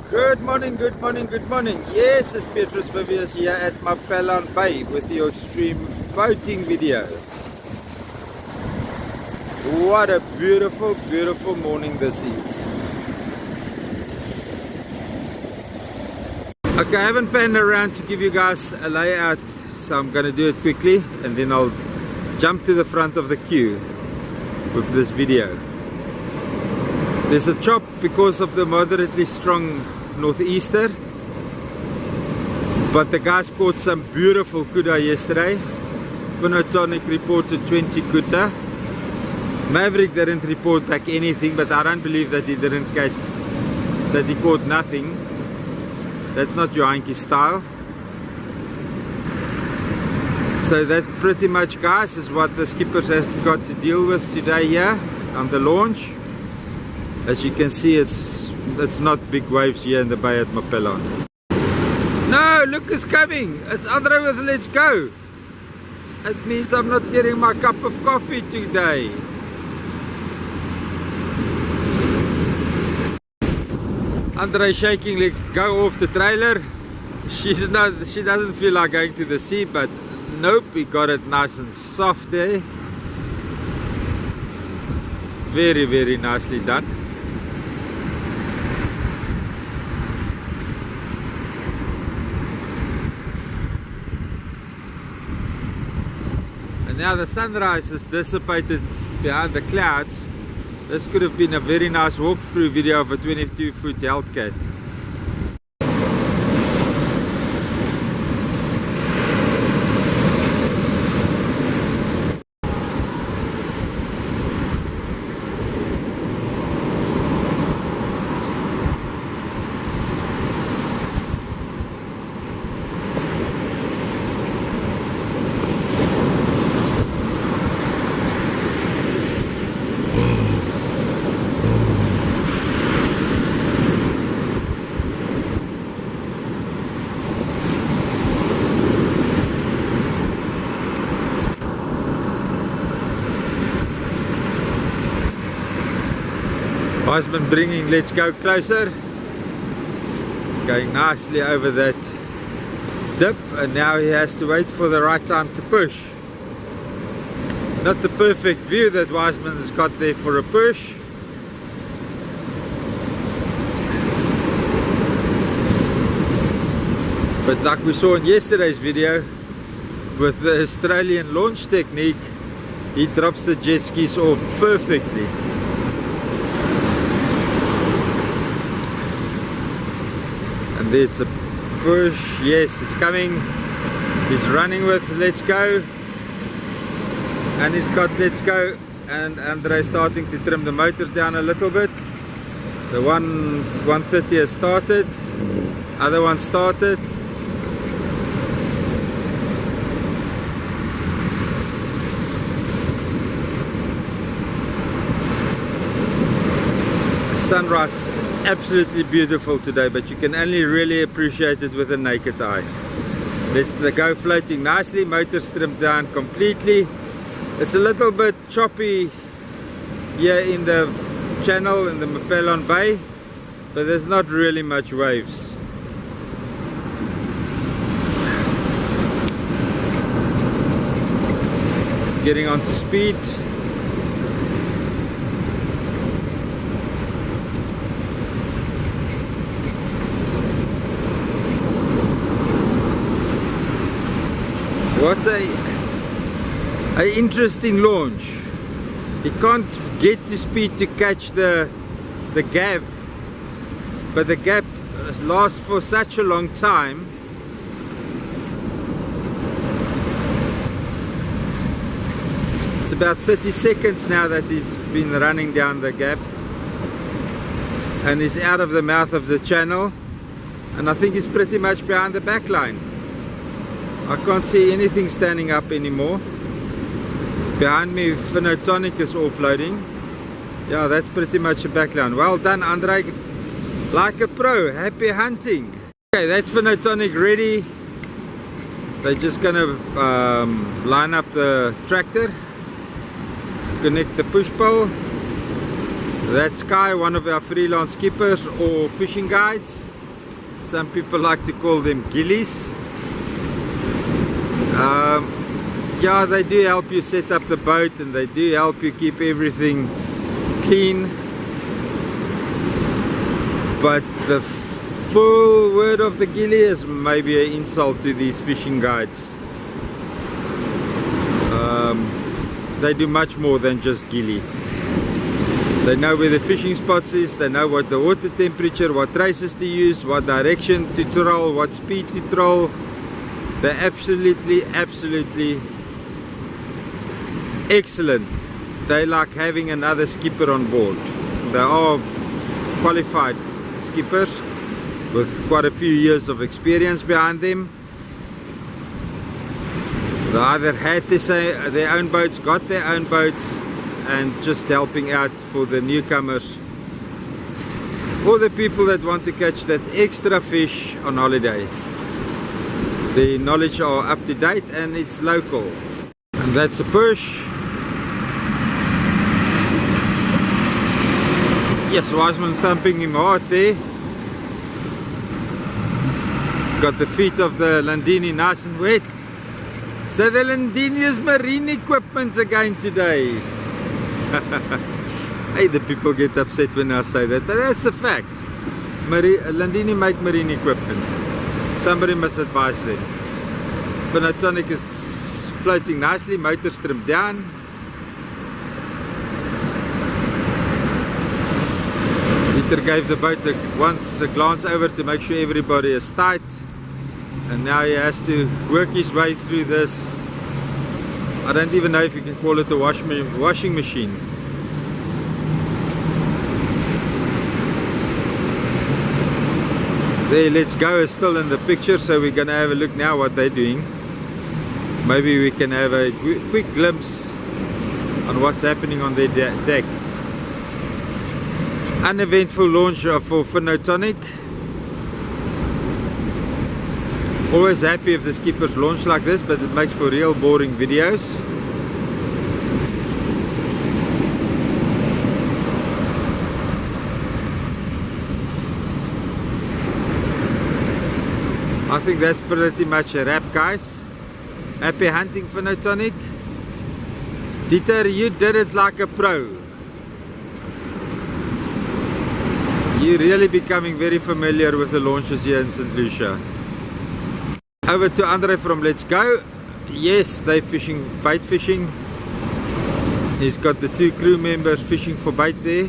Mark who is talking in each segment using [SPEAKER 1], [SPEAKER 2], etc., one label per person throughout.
[SPEAKER 1] Good morning, good morning, good morning. Yes, it's Petrus Viviers here at Pardette Bay with the extreme boating video. What a beautiful, beautiful morning this is. Okay, I haven't panned around to give you guys a layout, so I'm going to do it quickly and then I'll jump to the front of the queue with this video. There's a chop because of the moderately strong northeaster, but the guys caught some beautiful kuda yesterday. Phenotonic reported 20 kuda. Maverick didn't report back anything, but I don't believe that he didn't catch, that he caught nothing. That's not your hanky style. So that pretty much, guys, is what the skippers have got to deal with today here on the launch. As you can see, it's not big waves here in the bay at Pardette. No, look who's coming. It's Onthou with Let's Go. It means I'm not getting my cup of coffee today. Onthou shaking, let's go off the trailer. She doesn't feel like going to the sea, but nope, we got it nice and soft there. Very, very nicely done. And now the sunrise is dissipated behind the clouds. This could have been a very nice walkthrough video of a 22-foot Hellcat. Husband bringing Let's Go closer. It's going nicely over that dip, and now he has to wait for the right time to push. Not the perfect view that Wiseman has got there for a push. But like we saw in yesterday's video, with the Australian launch technique, he drops the jet skis off perfectly. And there's a push. Yes, it's coming. He's running with Let's Go, and he's got Let's Go, and Onthou starting to trim the motors down a little bit. The 130 has started, other one started. Sunrise is absolutely beautiful today, but you can only really appreciate it with a naked eye. Let's go floating nicely, motors trimmed down completely. It's a little bit choppy here in the channel in the Pardette Bay, but there's not really much waves. It's getting onto speed. What a interesting launch. He can't get to speed to catch the gap, but the gap lasts for such a long time. It's about 30 seconds now that he's been running down the gap, and he's out of the mouth of the channel, and I think he's pretty much behind the back line. I can't see anything standing up anymore. Behind me, Phenotonic is offloading. Yeah, that's pretty much a backline. Well done, Onthou. Like a pro. Happy hunting. Okay, that's Phenotonic ready. They're just gonna line up the tractor, connect the push pole. That's Sky, one of our freelance skippers or fishing guides. Some people like to call them gillies. Yeah, they do help you set up the boat, and they do help you keep everything clean. But the full word of the gilly is maybe an insult to these fishing guides. They do much more than just gilly. They know where the fishing spots is, they know what the water temperature, what traces to use, what direction to troll, what speed to troll. They're absolutely excellent. They like having another skipper on board. They are qualified skippers with quite a few years of experience behind them. They either had their own boats, got their own boats, and just helping out for the newcomers or the people that want to catch that extra fish on holiday. The knowledge are up to date and it's local. And that's a push. Yes, Wiseman thumping him hard there. Got the feet of the Landini nice and wet. So the Landini's marine equipment again today. Hey, the people get upset when I say that, but that's a fact. Landini make marine equipment. Somebody must advise them. Phenotonic is floating nicely, motor trimmed down. Peter gave the boat once a glance over to make sure everybody is tight. And now he has to work his way through this. I don't even know if you can call it a washing machine. There, Let's Go is still in the picture, so we're going to have a look now what they're doing. Maybe we can have a quick glimpse on what's happening on their deck. Uneventful launch for Phenotonic. Always happy if the skippers launch like this, but it makes for real boring videos. I think that's pretty much a wrap, guys. Happy hunting, Phenotonic. Dieter, you did it like a pro. You're really becoming very familiar with the launches here in St Lucia. Over to Andre from Let's Go. Yes, they're fishing, bait fishing. He's got the 2 crew members fishing for bait there.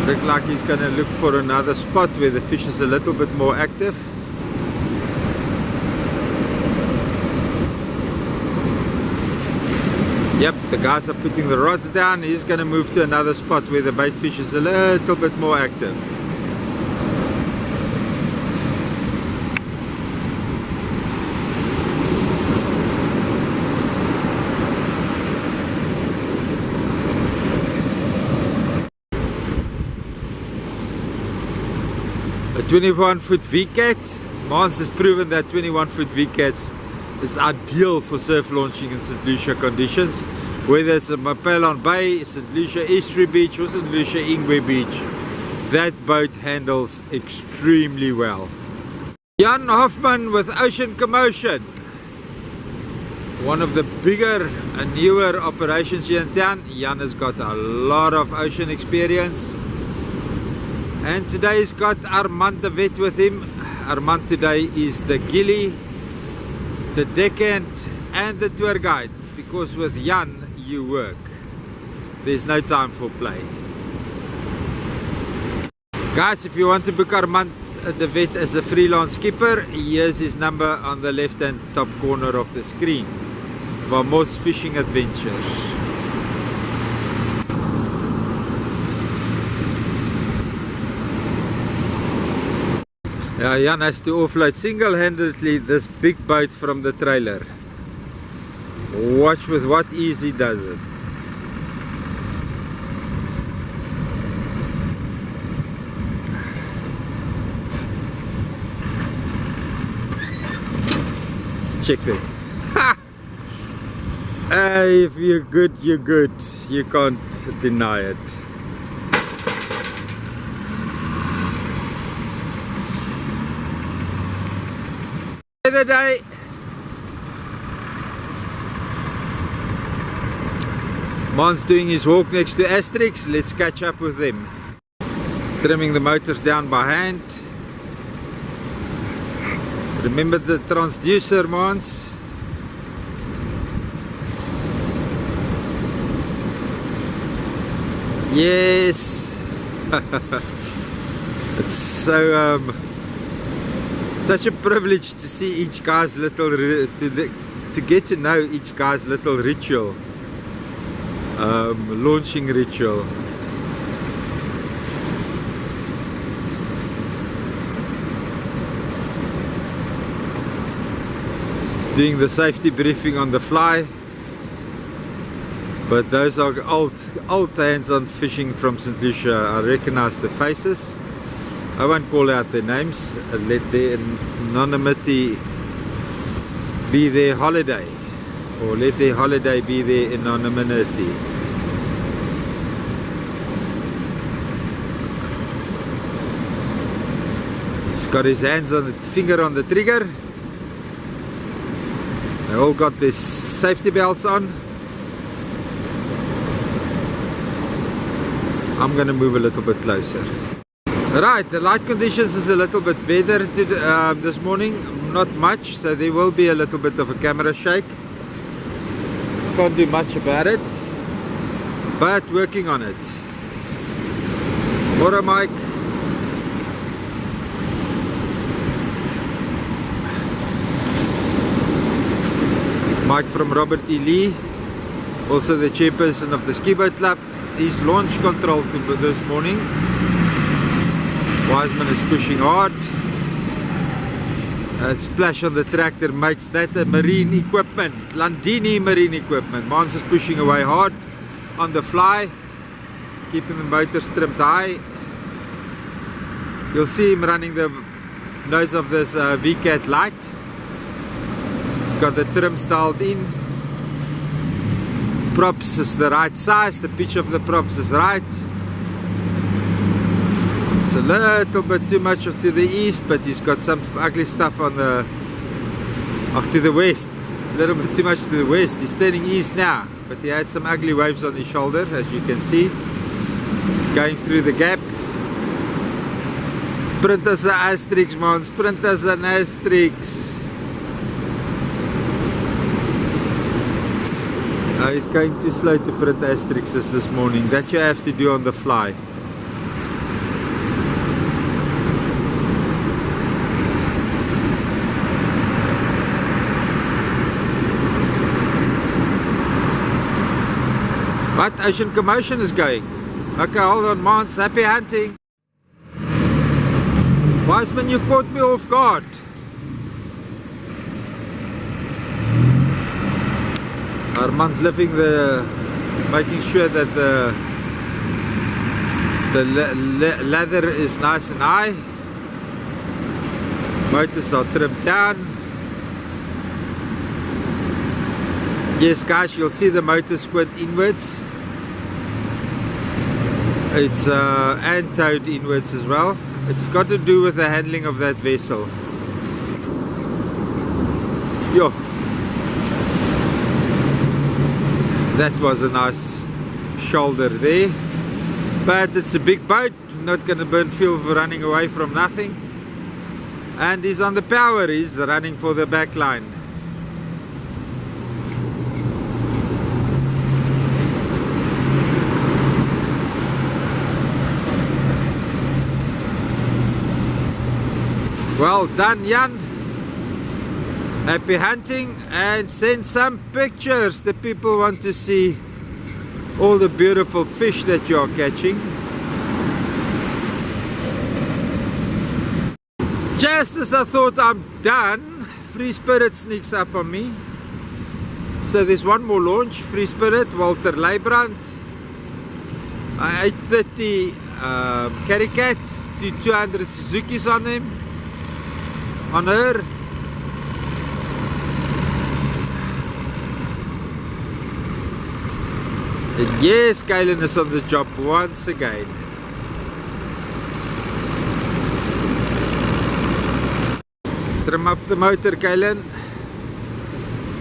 [SPEAKER 1] Looks like he's going to look for another spot where the fish is a little bit more active. Yep, the guys are putting the rods down. He's going to move to another spot where the bait fish is a little bit more active. A 21-foot V-Cat. Mans has proven that 21-foot V-Cats is ideal for surf launching in St Lucia conditions. Whether it's a Mapelon Bay, St Lucia Estuary Beach or St Lucia Ingwe Beach, that boat handles extremely well. Jan Hoffman with Ocean Commotion. One of the bigger and newer operations here in town. Jan has got a lot of ocean experience. And today he's got Armand de Wet with him. Armand today is the gilly, the deckhand and the tour guide, because with Jan you work. There's no time for play. Guys, if you want to book Armand de Wet as a freelance skipper, here's his number on the left hand top corner of the screen. Vamos Fishing Adventures. Yeah, Jan has to offload single-handedly this big boat from the trailer. Watch with what ease he does it. check there. Hey, if you're good, you're good. You can't deny it. The other day, Man's doing his walk next to Asterix. Let's catch up with them. Trimming the motors down by hand. Remember the transducer, Mans? Yes. It's so such a privilege to see each guy's little to get to know each guy's little ritual, launching ritual. Doing the safety briefing on the fly. But those are old hands-on fishing from St Lucia. I recognize the faces. I won't call out their names. Let their anonymity be their holiday, or let their holiday be their anonymity. He's got his hands on the finger on the trigger. They all got their safety belts on. I'm going to move a little bit closer. Right, the light conditions is a little bit better this morning. Not much, so there will be a little bit of a camera shake. Can't do much about it, but working on it. Water mic. Mike from Robert E. Lee, also the chairperson of the Ski Boat Club. He's launch control this morning. Wiseman is pushing hard. That splash on the tractor makes that a marine equipment, Landini marine equipment. Mans is pushing away hard on the fly, keeping the motors trimmed high. You'll see him running the nose of this VCAT light. He's got the trim styled in. Props is the right size, the pitch of the props is right. It's a little bit too much to the east, but he's got some ugly stuff on the to the west. A little bit too much to the west. He's turning east now, but he had some ugly waves on his shoulder, as you can see, going through the gap. Print as an Asterix, man. Print as an Asterix. He's going too slow to print Asterixes this morning. That you have to do on the fly. But Ocean Commotion is going. Okay, hold on, Mans. Happy hunting. Wiseman, you caught me off guard. Armand living making sure that the leather is nice and high. Motors are trimmed down. Yes, guys, you'll see the motor squint inwards. It's and towed inwards as well. It's got to do with the handling of that vessel. Yo. That was a nice shoulder there, but it's a big boat, not going to burn fuel for running away from nothing. And he's on the power, he's running for the back line. Well done, Jan. Happy hunting, and send some pictures. The people want to see all the beautiful fish that you are catching. Just as I thought I'm done, Free Spirit sneaks up on me. So there's one more launch, Free Spirit, Walter Leibrand. 830 Carry Cat, 200 Suzuki's on him, on her. And yes, Kaylin is on the job once again. Trim up the motor, Kaylin.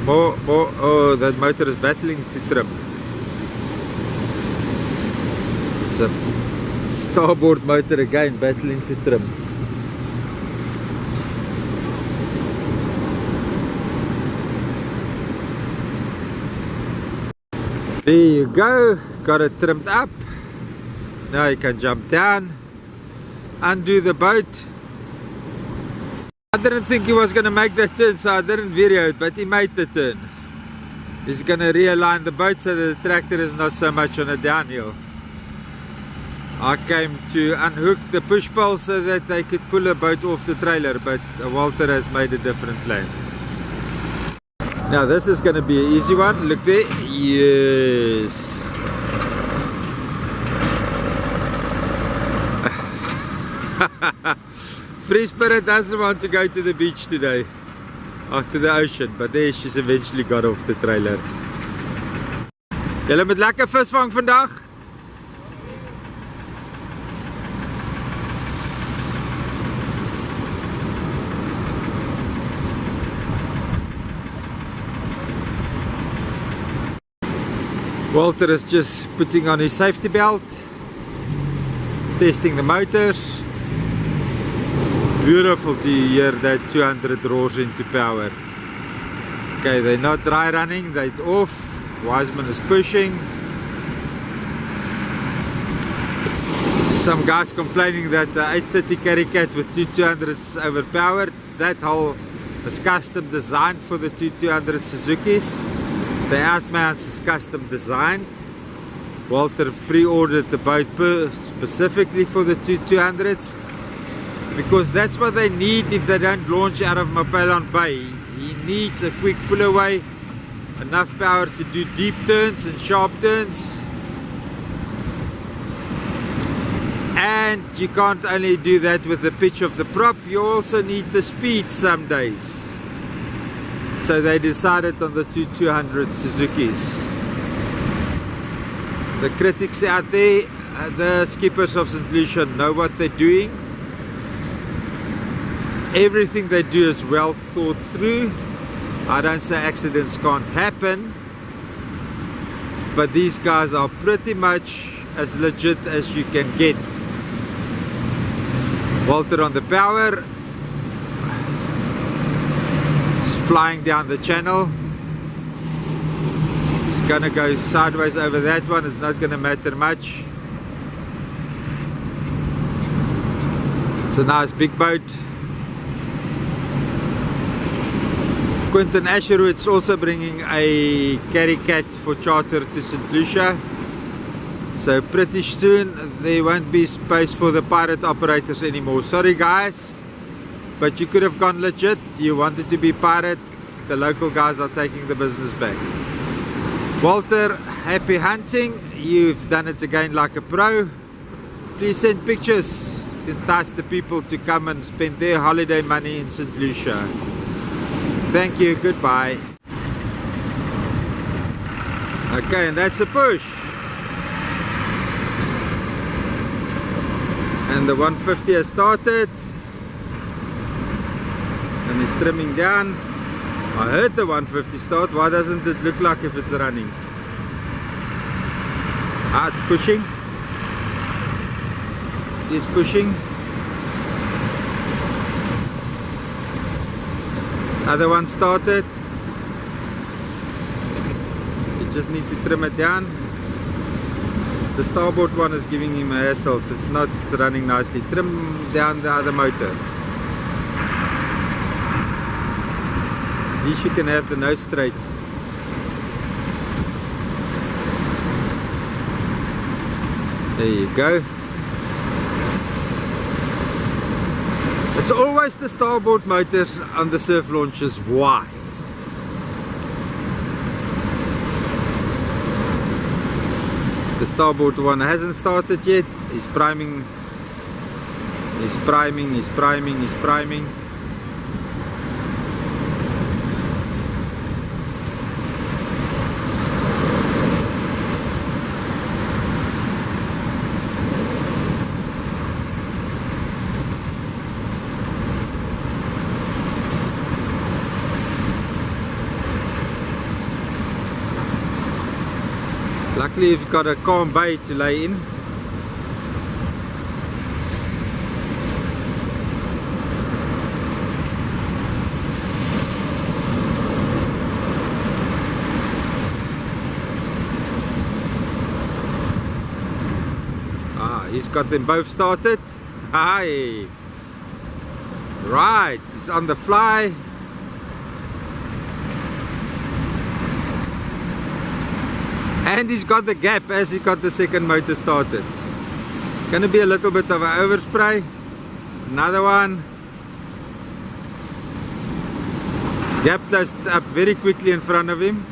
[SPEAKER 1] More, oh, that motor is battling to trim. It's a starboard motor again, battling to trim. There you go, got it trimmed up. Now you can jump down, undo the boat. I didn't think he was going to make that turn, so I didn't video it, but he made the turn. He's going to realign the boat so that the tractor is not so much on a downhill. I came to unhook the push pole so that they could pull the boat off the trailer, but Walter has made a different plan. Now this is going to be an easy one. Look there. Yes. Free Spirit doesn't want to go to the beach today, after the ocean, but there she's eventually got off the trailer. Julle met lekker visvang vandag? Walter is just putting on his safety belt, testing the motors. Beautiful to hear that 200 roars into power. Okay, they're not dry running, they're off. Wiseman is pushing. Some guys complaining that the 830 Carry Cat with two 200s is overpowered. That hull is custom designed for the two 200 Suzukis. The outmounts is custom designed. Walter pre-ordered the boat specifically for the two 200s. Because that's what they need if they don't launch out of Mapelon Bay. He needs a quick pull away, enough power to do deep turns and sharp turns. And you can't only do that with the pitch of the prop, you also need the speed some days. So they decided on the two 200 Suzukis. The critics out there, the skippers of St Lucia, know what they're doing. Everything they do is well thought through. I don't say accidents can't happen, but these guys are pretty much as legit as you can get. Walter on the power. He's flying down the channel. He's gonna go sideways over that one. It's not gonna matter much. It's a nice big boat. Quentin Asherwood's also bringing a Carry Cat for charter to St Lucia. So pretty soon there won't be space for the pirate operators anymore. Sorry guys, but you could have gone legit. You wanted to be pirate. The local guys are taking the business back. Walter, happy hunting. You've done it again like a pro. Please send pictures to entice the people to come and spend their holiday money in St Lucia. Thank you, goodbye. Okay, and that's a push. And the 150 has started. And he's trimming down. I heard the 150 start. Why doesn't it look like if it's running? Ah, it's pushing. It's pushing. Other one started. You just need to trim it down. The starboard one is giving him a hassle, so it's not running nicely. Trim down the other motor. At least you can have the nose straight. There you go. It's always the starboard motors on the surf launches. Why? The starboard one hasn't started yet. He's priming. He's priming, he's priming, he's priming. Luckily you've got a calm bay to lay in. He's got them both started. Hi. Right, it's on the fly. And he's got the gap as he got the second motor started. Gonna be a little bit of an overspray. Another one. Gap closed up very quickly in front of him.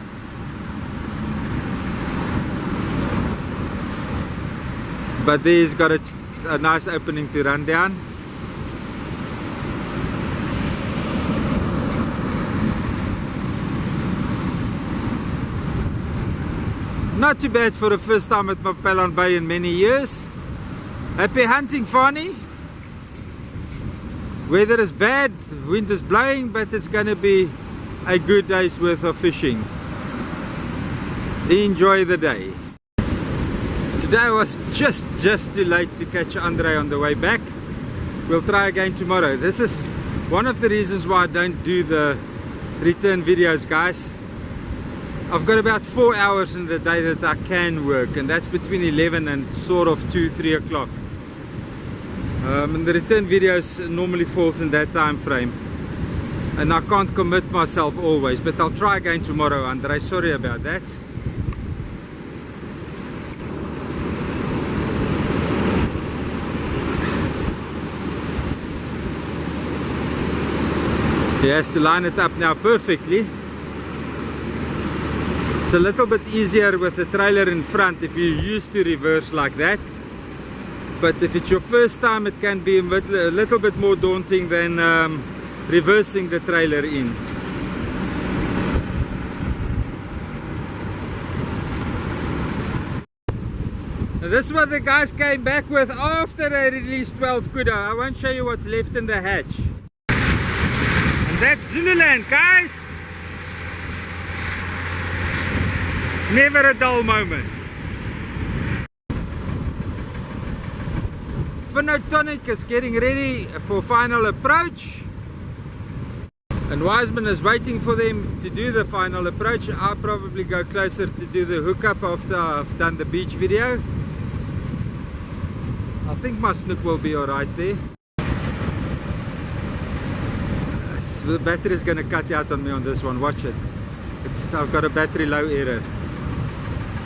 [SPEAKER 1] But there he's got a nice opening to run down. Not too bad for the first time at Mapelon Bay in many years. Happy hunting, Fani. Weather is bad, wind is blowing, but it's going to be a good day's worth of fishing. Enjoy the day. Today I was just too late to catch Andre on the way back. We'll try again tomorrow. This is one of the reasons why I don't do the return videos, guys. I've got about 4 hours in the day that I can work, and that's between 11 and sort of 2-3 o'clock. And the return videos normally falls in that time frame, and I can't commit myself always, but I'll try again tomorrow, Andre. Sorry about that. He has to line it up now perfectly. It's a little bit easier with the trailer in front if you're used to reverse like that. But if it's your first time, it can be a little bit more daunting than reversing the trailer in. Now this is what the guys came back with after they released 12 kudu. I won't show you what's left in the hatch. That's Zululand, guys. Never a dull moment. Phenotonic is getting ready for final approach, and Wiseman is waiting for them to do the final approach. I'll probably go closer to do the hookup after I've done the beach video. I think my snook will be alright there. The battery is going to cut out on me on this one. Watch it. I've got a battery low error.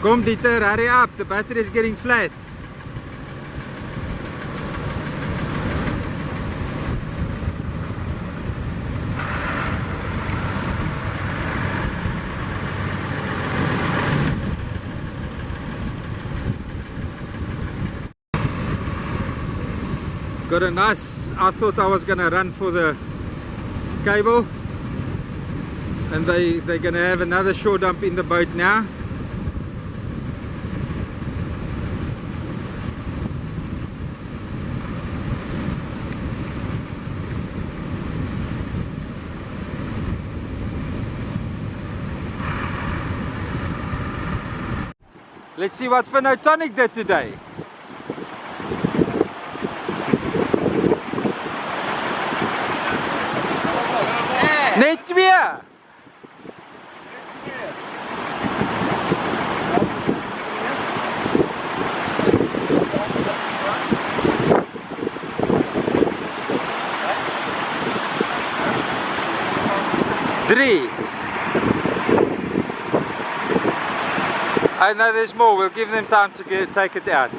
[SPEAKER 1] Come Dieter, hurry up. The battery is getting flat. Got a nice, I thought I was going to run for the cable, and they're going to have another shore dump in the boat now. Let's see what Phenotonic did today. Net 2. Three. I know there's more. We'll give them time to take it out.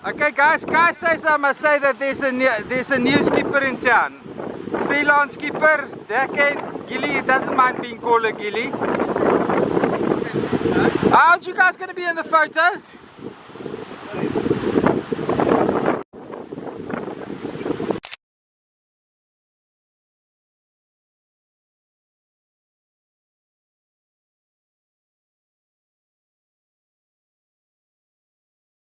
[SPEAKER 1] Okay, guys. Guy says I must say that there's a new skipper in town. Freelance skipper, decade, Gilly, he doesn't mind being called a Gilly. How's you guys going to be in the photo?